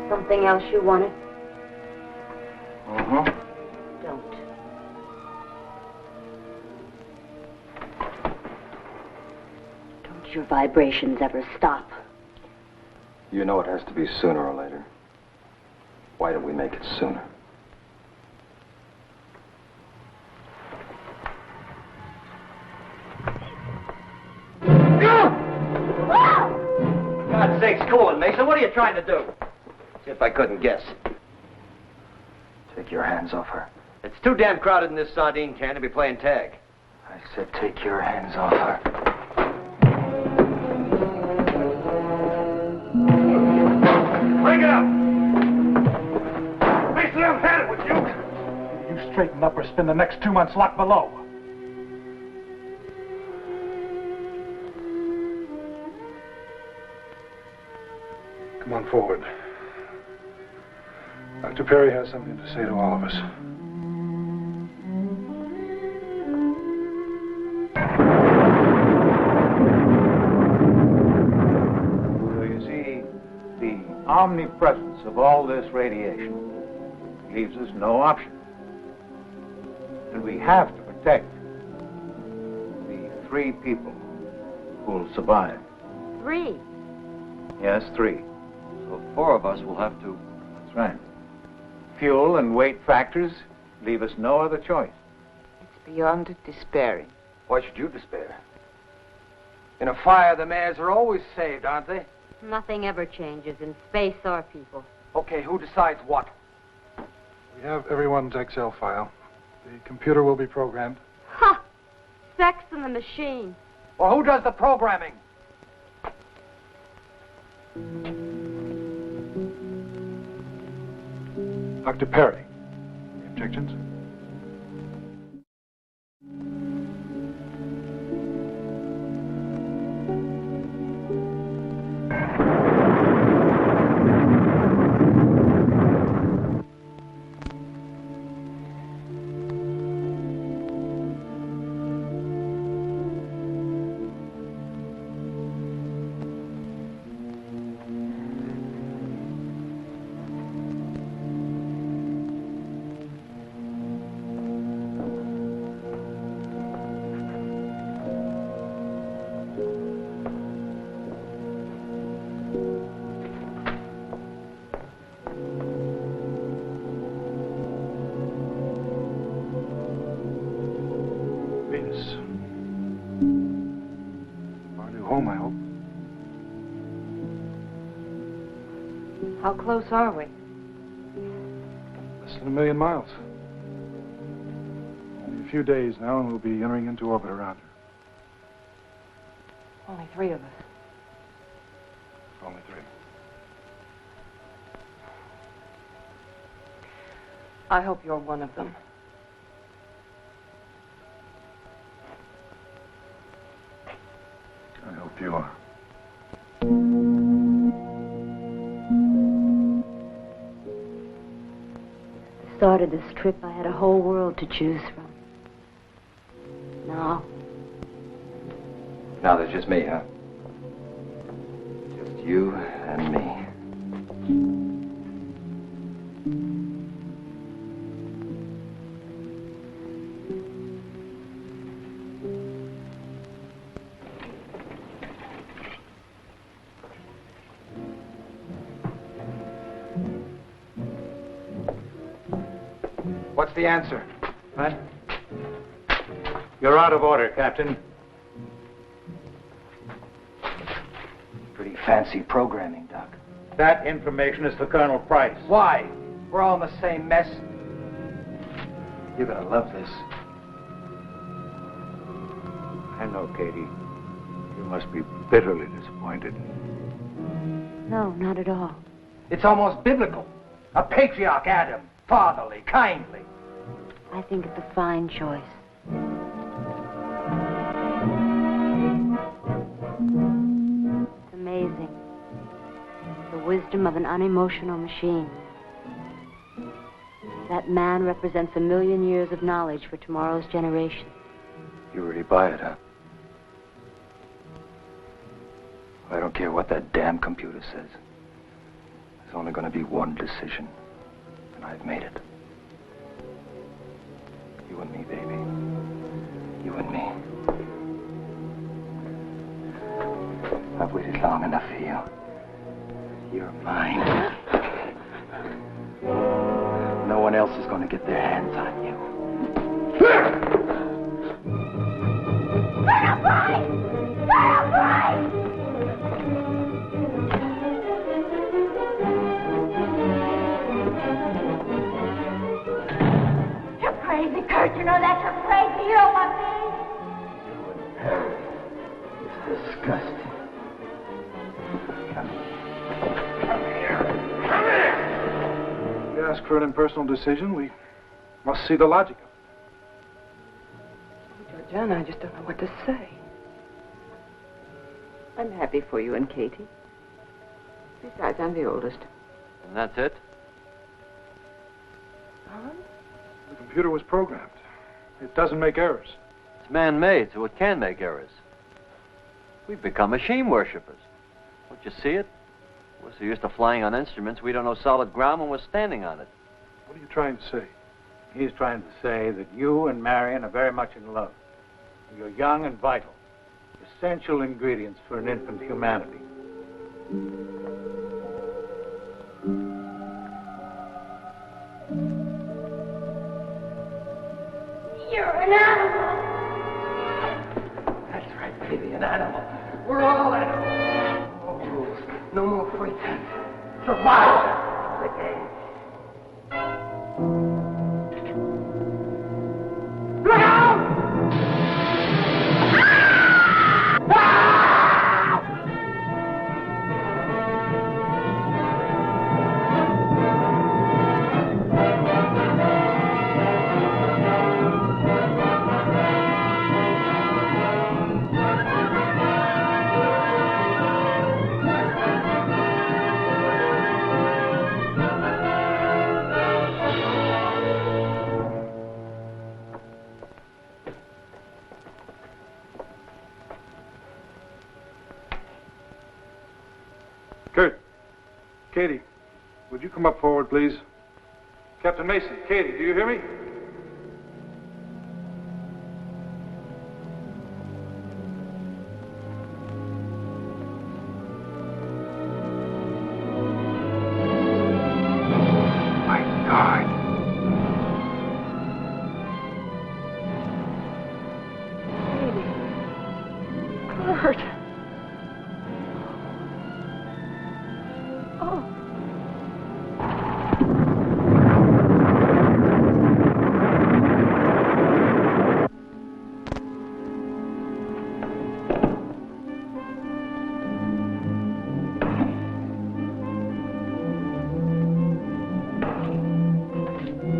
Something else you wanted? Uh-huh. Don't. Don't your vibrations ever stop? You know it has to be sooner or later. Why don't we make it sooner? God's sakes, cool it, Mason. What are you trying to do? See if I couldn't guess. Take your hands off her. It's too damn crowded in this sardine can to be playing tag. I said take your hands off her. Bring it up! Mason, I've had it with you. You straighten up or spend the next 2 months locked below. Come on forward. Dr. Perry has something to say to all of us. So you see, the omnipresence of all this radiation leaves us no option. And we have to protect the 3 people who will survive. 3? Yes, 3. So 4 of us will have to... That's right. Fuel and weight factors leave us no other choice. It's beyond despairing. Why should you despair? In a fire, the mayors are always saved, aren't they? Nothing ever changes in space or people. Okay, who decides what? We have everyone's Excel file. The computer will be programmed. Ha! Sex in the machine. Well, who does the programming? Dr. Perry, any objections? Our new home, I hope. How close are we? Less than 1 million miles. Only a few days now, and we'll be entering into orbit around her. Only 3 of us. Only 3. I hope you're one of them. I hope you are. At the start of this trip, I had a whole world to choose from. Now, Now there's just me, huh? Just you and me. What's the answer? What? You're out of order, Captain. Pretty fancy programming, Doc. That information is for Colonel Price. Why? We're all in the same mess. You're gonna love this. I know, Katie. You must be bitterly disappointed. no, not at all. It's almost biblical. A patriarch, Adam. Fatherly, kindly. I think it's a fine choice. It's amazing. The wisdom of an unemotional machine. That man represents 1 million years of knowledge for tomorrow's generation. You really buy it, huh? I don't care what that damn computer says. There's only gonna be one decision. And I've made it. You and me, baby. You and me. I've waited long enough for you. You're mine. No one else is going to get their hands on you. You're crazy, Kurt. You know that. You're crazy. You don't want me. It's disgusting. We ask for an impersonal decision. We must see the logic of it. Georgiana, I just don't know what to say. I'm happy for you and Katie. Besides, I'm the oldest. And that's it? The computer was programmed. It doesn't make errors. It's man-made, so it can make errors. We've become machine worshippers. Don't you see it? We're so used to flying on instruments, we don't know solid ground when we're standing on it. What are you trying to say? He's trying to say that you and Marion are very much in love. You're young and vital. Essential ingredients for an infant humanity. You're an animal. That's right, baby, an animal. We're all animals. No rules, no more pretense. Survival. The game. Look out! Kurt. Katie, would you come up forward, please? Captain Mason, Katie, do you hear me? My God. Kurt.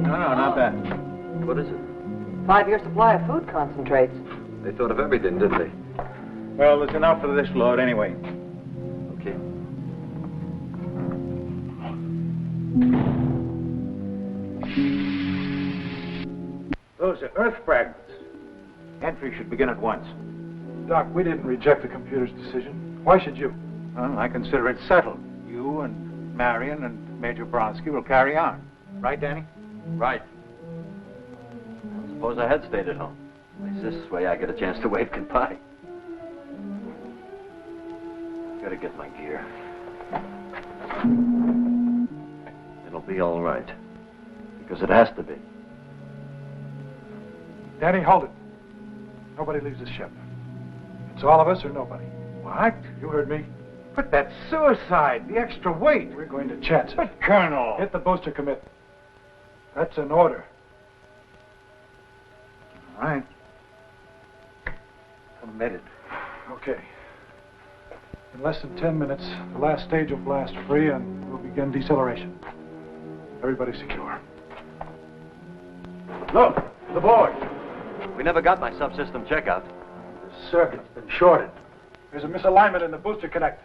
No, not that. What is it? 5-year supply of food concentrates. They thought of everything, didn't they? Well, there's enough for this load anyway. Okay. Those are Earth fragments. Entry should begin at once. Doc, we didn't reject the computer's decision. Why should you? Well, I consider it settled. You and Marion and Major Bronsky will carry on. Right, Danny? Right. Suppose I had stayed at home. At least this way I get a chance to wave goodbye. Gotta get my gear. It'll be all right. Because it has to be. Danny, hold it. Nobody leaves the ship. It's all of us or nobody. What? You heard me. But that's suicide. The extra weight. We're going to chance it. But, Colonel. Hit the booster commit. That's an order. All right. Committed. Okay. In less than 10 minutes, the last stage will blast free and we'll begin deceleration. Everybody secure. Look, the board. We never got my subsystem checkout. The circuit's been shorted. There's a misalignment in the booster connect.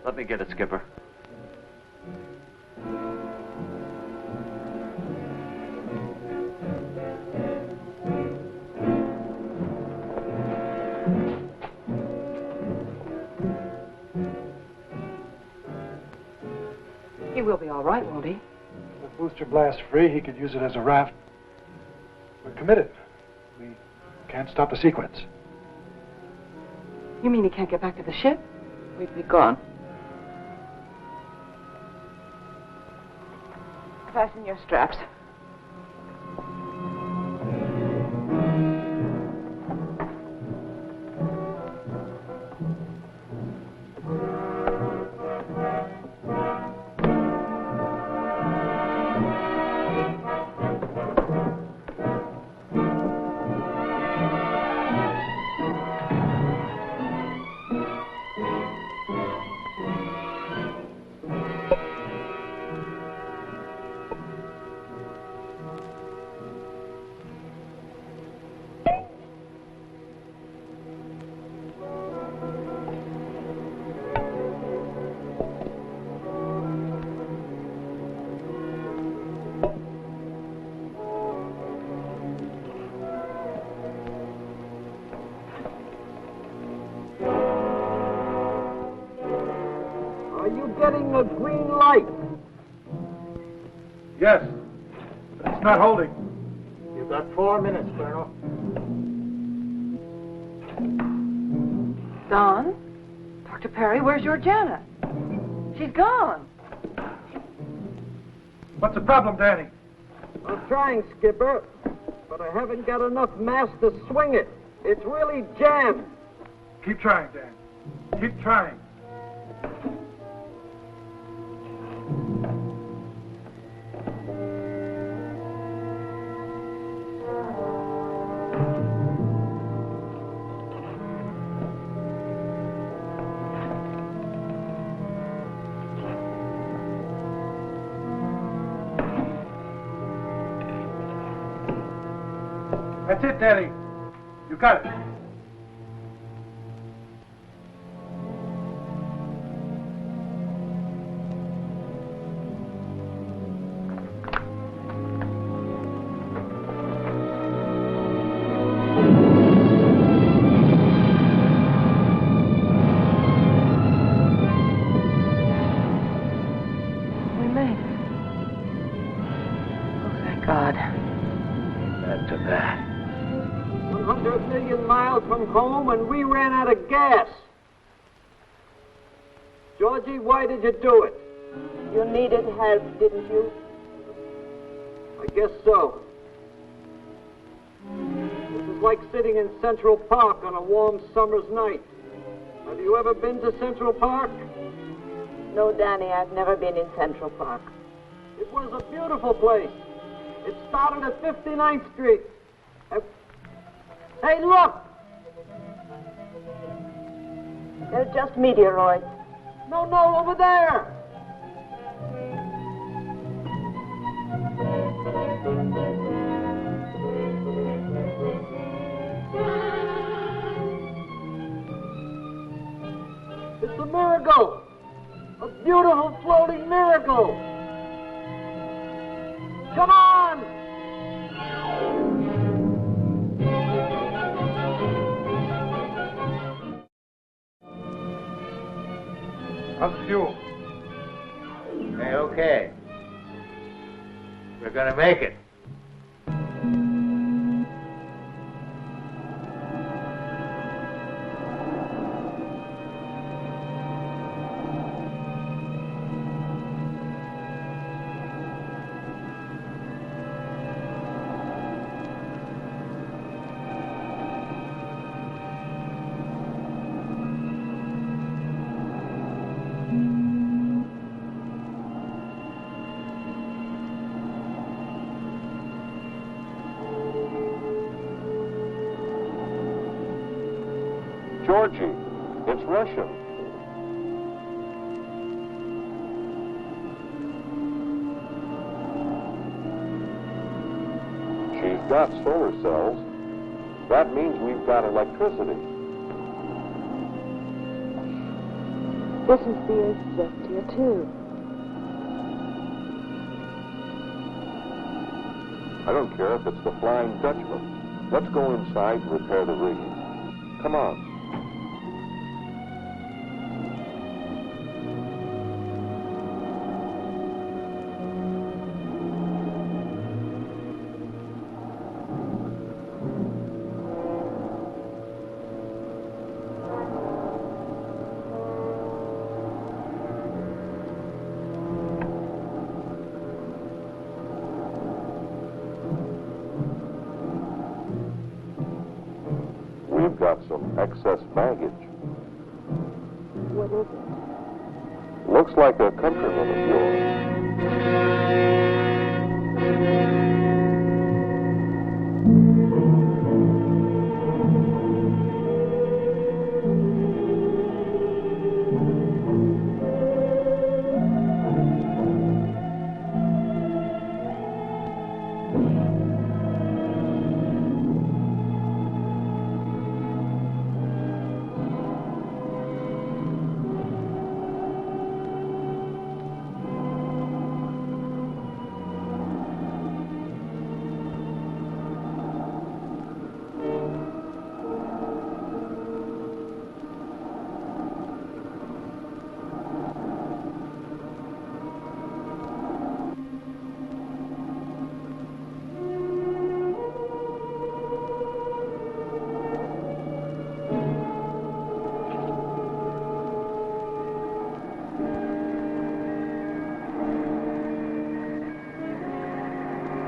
Let me get it, Skipper. He will be all right, won't he? If the booster blasts free, he could use it as a raft. We're committed. We can't stop the sequence. You mean he can't get back to the ship? We'd be gone. Fasten your straps. Getting a green light. Yes. It's not holding. You've got 4 minutes, Colonel. Don? Dr. Perry, where's Georgiana? She's gone. What's the problem, Danny? I'm trying, Skipper, but I haven't got enough mass to swing it. It's really jammed. Keep trying, Dan. Keep trying. That's it, Danny. You got it. We made it. Oh, thank God. Amen to that. 100 million miles from home, and we ran out of gas. Georgie, why did you do it? You needed help, didn't you? I guess so. This is like sitting in Central Park on a warm summer's night. Have you ever been to Central Park? No, Danny, I've never been in Central Park. It was a beautiful place. It started at 59th Street. Hey, look! They're just meteoroids. No, over there! It's a miracle! A beautiful floating miracle! Come on! How's the fuel? Okay. We're gonna make it. Georgie, it's Russian. She's got solar cells. That means we've got electricity. This is the Earth's here, too. I don't care if it's the Flying Dutchman. Let's go inside and repair the rigging. Come on. excess baggage. What is it? Looks like a countryman of yours.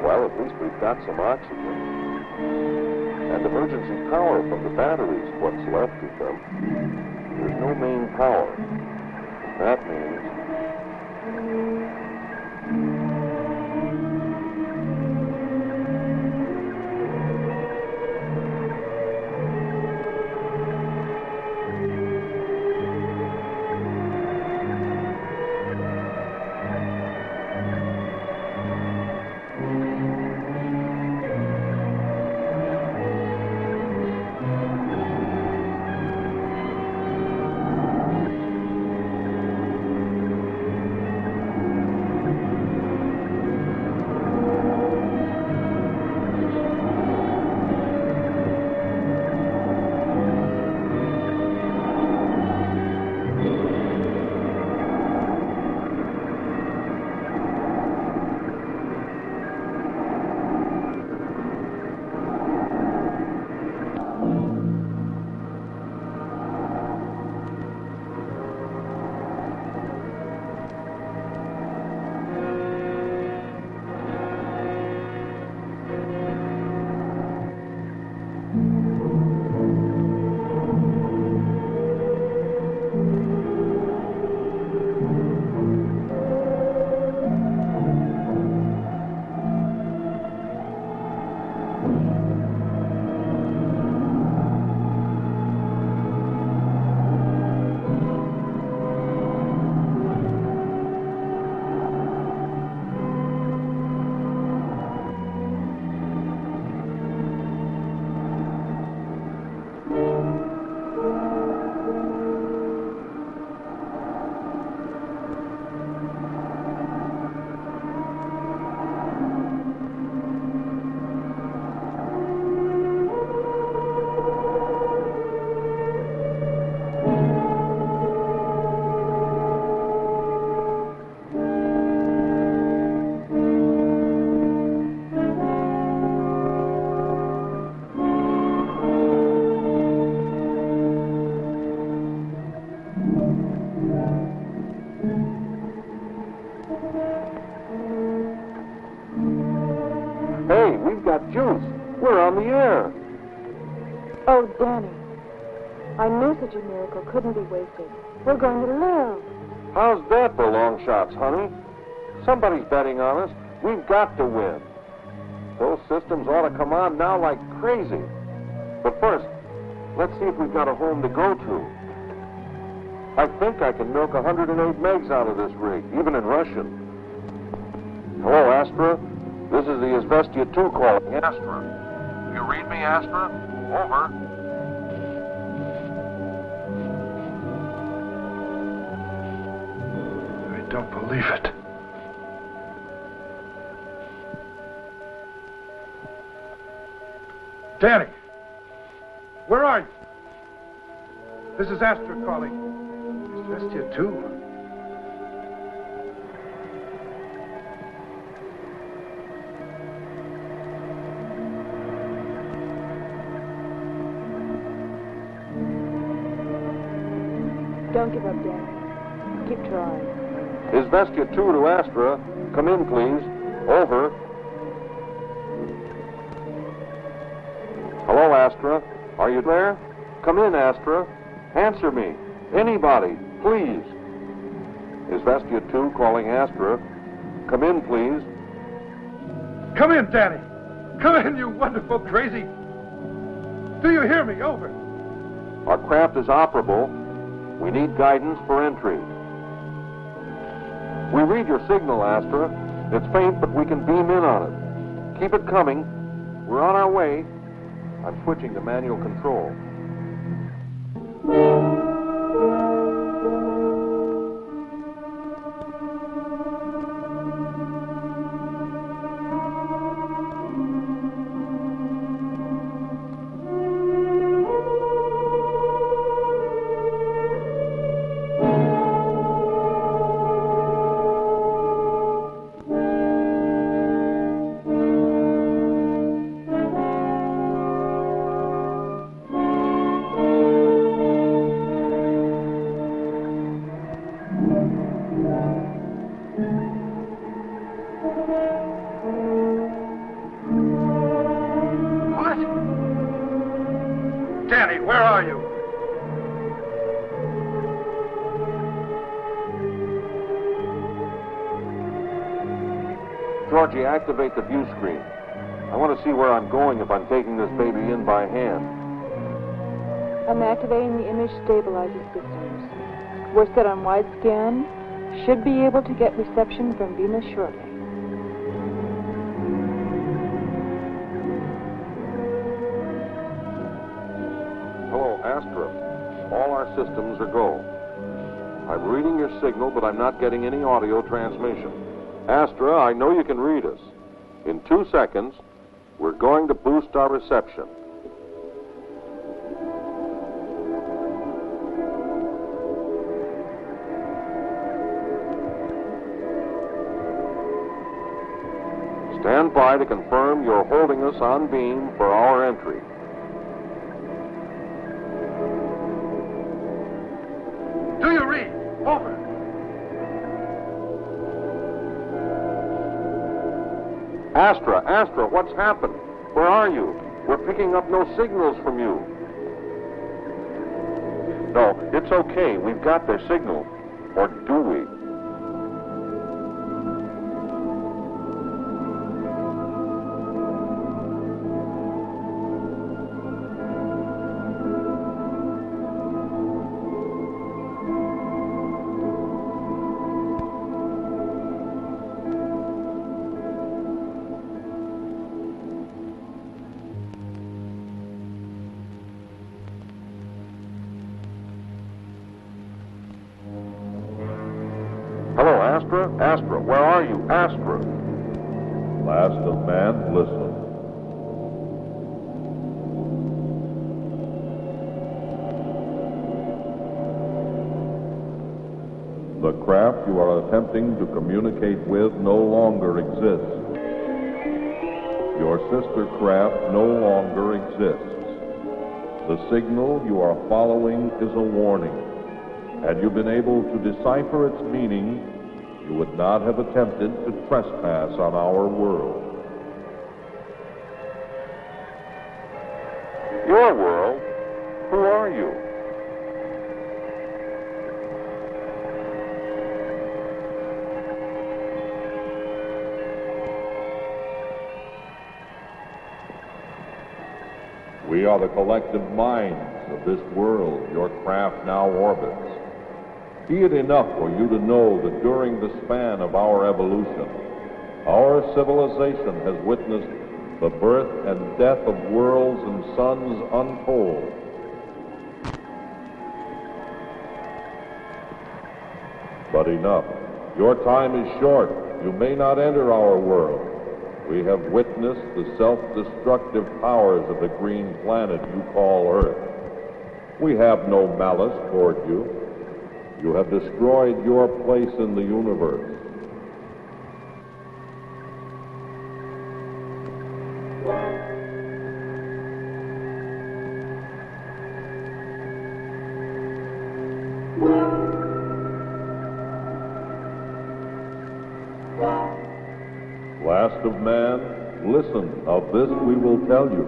Well, at least we've got some oxygen. And emergency power from the batteries, what's left of them. There's no main power. That means... Hey, we've got juice. We're on the air. Oh, Danny. I knew such a miracle couldn't be wasted. We're going to live. How's that for long shots, honey? Somebody's betting on us. We've got to win. Those systems ought to come on now like crazy. But first, let's see if we've got a home to go to. I think I can milk 108 megs out of this rig, even in Russian. Hello, Astra. This is the Izvestia 2 calling. Astra. You read me, Astra? Over. I don't believe it. Danny! Where are you? This is Astra calling. Izvestia 2. Don't give up, Danny. Keep trying. Izvestia 2 to Astra. Come in, please. Over. Hello, Astra. Are you there? Come in, Astra. Answer me. Anybody, please. Is Vestia 2 calling Astra? Come in, please. Come in, Danny. Come in, you wonderful crazy. Do you hear me? Over. Our craft is operable. We need guidance for entry. We read your signal, Astra. It's faint, but we can beam in on it. Keep it coming. We're on our way. I'm switching to manual control. Danny, where are you? Georgie, activate the view screen. I want to see where I'm going if I'm taking this baby in by hand. I'm activating the image stabilizing systems. We're set on wide scan. Should be able to get reception from Venus shortly. Hello, Astra. All our systems are go. I'm reading your signal, but I'm not getting any audio transmission. Astra, I know you can read us. In 2 seconds, we're going to boost our reception. Stand by to confirm you're holding us on beam for our entry. Do you read? Over. Astra, what's happened? Where are you? We're picking up no signals from you. No, it's okay. We've got their signal. Or do we? Hello, Astra? Astra, where are you? Astra. Last of man, listen. The craft you are attempting to communicate with no longer exists. Your sister craft no longer exists. The signal you are following is a warning. Had you been able to decipher its meaning, you would not have attempted to trespass on our world. Your world? Who are you? We are the collective minds of this world your craft now orbits. Be it enough for you to know that during the span of our evolution, our civilization has witnessed the birth and death of worlds and suns untold. But enough. Your time is short. You may not enter our world. We have witnessed the self-destructive powers of the green planet you call Earth. We have no malice toward you. You have destroyed your place in the universe. Last of man, listen, of this we will tell you.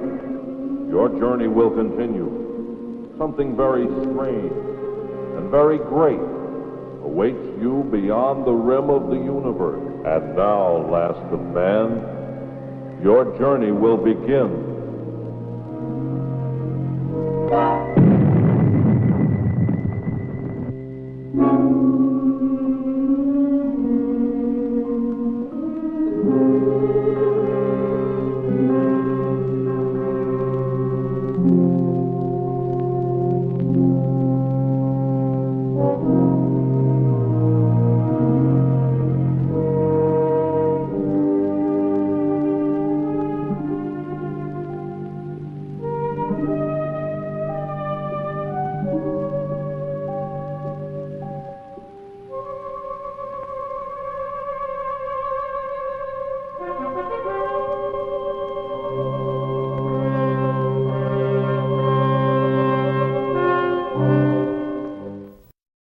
Your journey will continue. something very strange and very great awaits you beyond the rim of the universe. And now, last of man, your journey will begin.